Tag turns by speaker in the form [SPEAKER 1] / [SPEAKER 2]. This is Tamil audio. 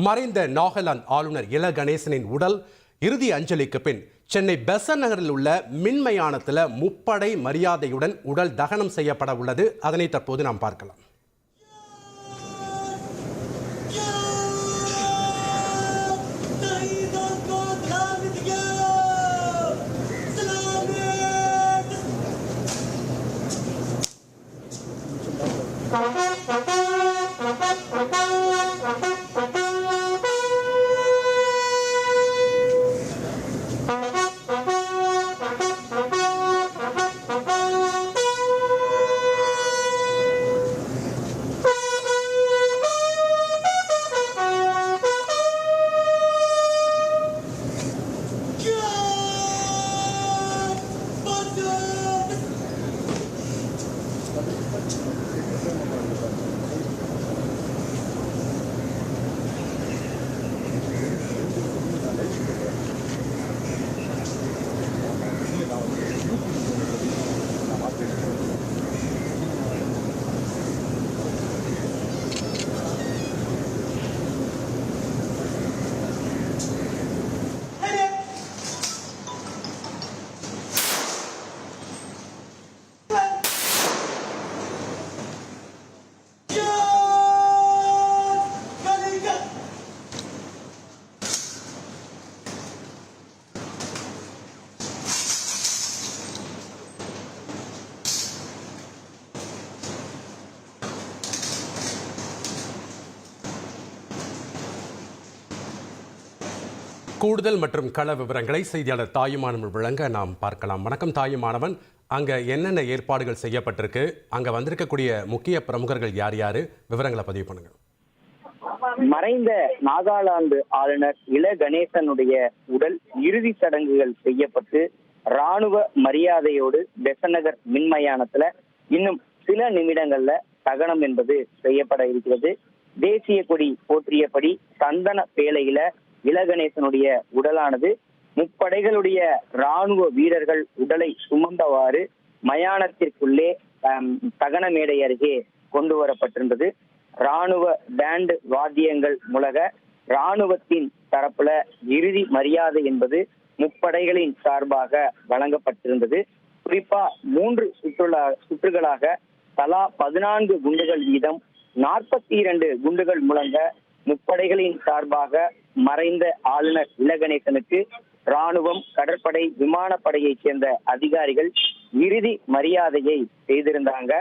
[SPEAKER 1] மறைந்த நாகாலாந்து ஆளுநர் இல கணேசனின் உடல் இறுதி அஞ்சலிக்கு பின் சென்னை பெசன்ட் நகரில் உள்ள மின்மயானத்தில் முப்படை மரியாதையுடன் உடல் தகனம் செய்யப்பட உள்ளது. அதனை தற்போது நாம் பார்க்கலாம். கூடுதல் மற்றும் கள விவரங்களை செய்தியாளர் தாயுமானவன் வழங்க நாம் பார்க்கலாம். வணக்கம் தாயுமானவன், அங்க என்னென்ன ஏற்பாடுகள் செய்யப்பட்டிருக்கு, அங்க வந்திருக்கக்கூடிய முக்கிய பிரமுகர்கள் யார் யாரு, விவரங்களை பதிவு பண்ணுங்க.
[SPEAKER 2] மறைந்த நாகாலாந்து ஆளுநர் இல கணேசனுடைய உடல் இறுதி சடங்குகள் செய்யப்பட்டு ராணுவ மரியாதையோடு பெசன்ட் நகர் மின்மயானத்துல இன்னும் சில நிமிடங்கள்ல தகனம் என்பது செய்யப்பட இருக்கிறது. தேசிய கொடி போற்றியபடி சந்தன பேழையில இல கணேசனுடைய உடலானது முப்படைகளுடைய ராணுவ வீரர்கள் உடலை சுமந்தவாறு மயானத்திற்குள்ளே தகன மேடை அருகே கொண்டு வரப்பட்டிருந்தது. ராணுவ பேண்ட் வாத்தியங்கள் முழக ராணுவத்தின் தரப்புல இறுதி மரியாதை என்பது முப்படைகளின் சார்பாக வழங்கப்பட்டிருந்தது. குறிப்பா 3 சுற்றுகளாக தலா 14 குண்டுகள் வீதம் 42 குண்டுகள் முழங்க முப்படைகளின் சார்பாக மறைந்த ஆளுநர் இல கணேசனுக்கு ராணுவம், கடற்படை, விமானப்படையைச் சேர்ந்த அதிகாரிகள் இறுதி மரியாதையை செய்திருந்தாங்க.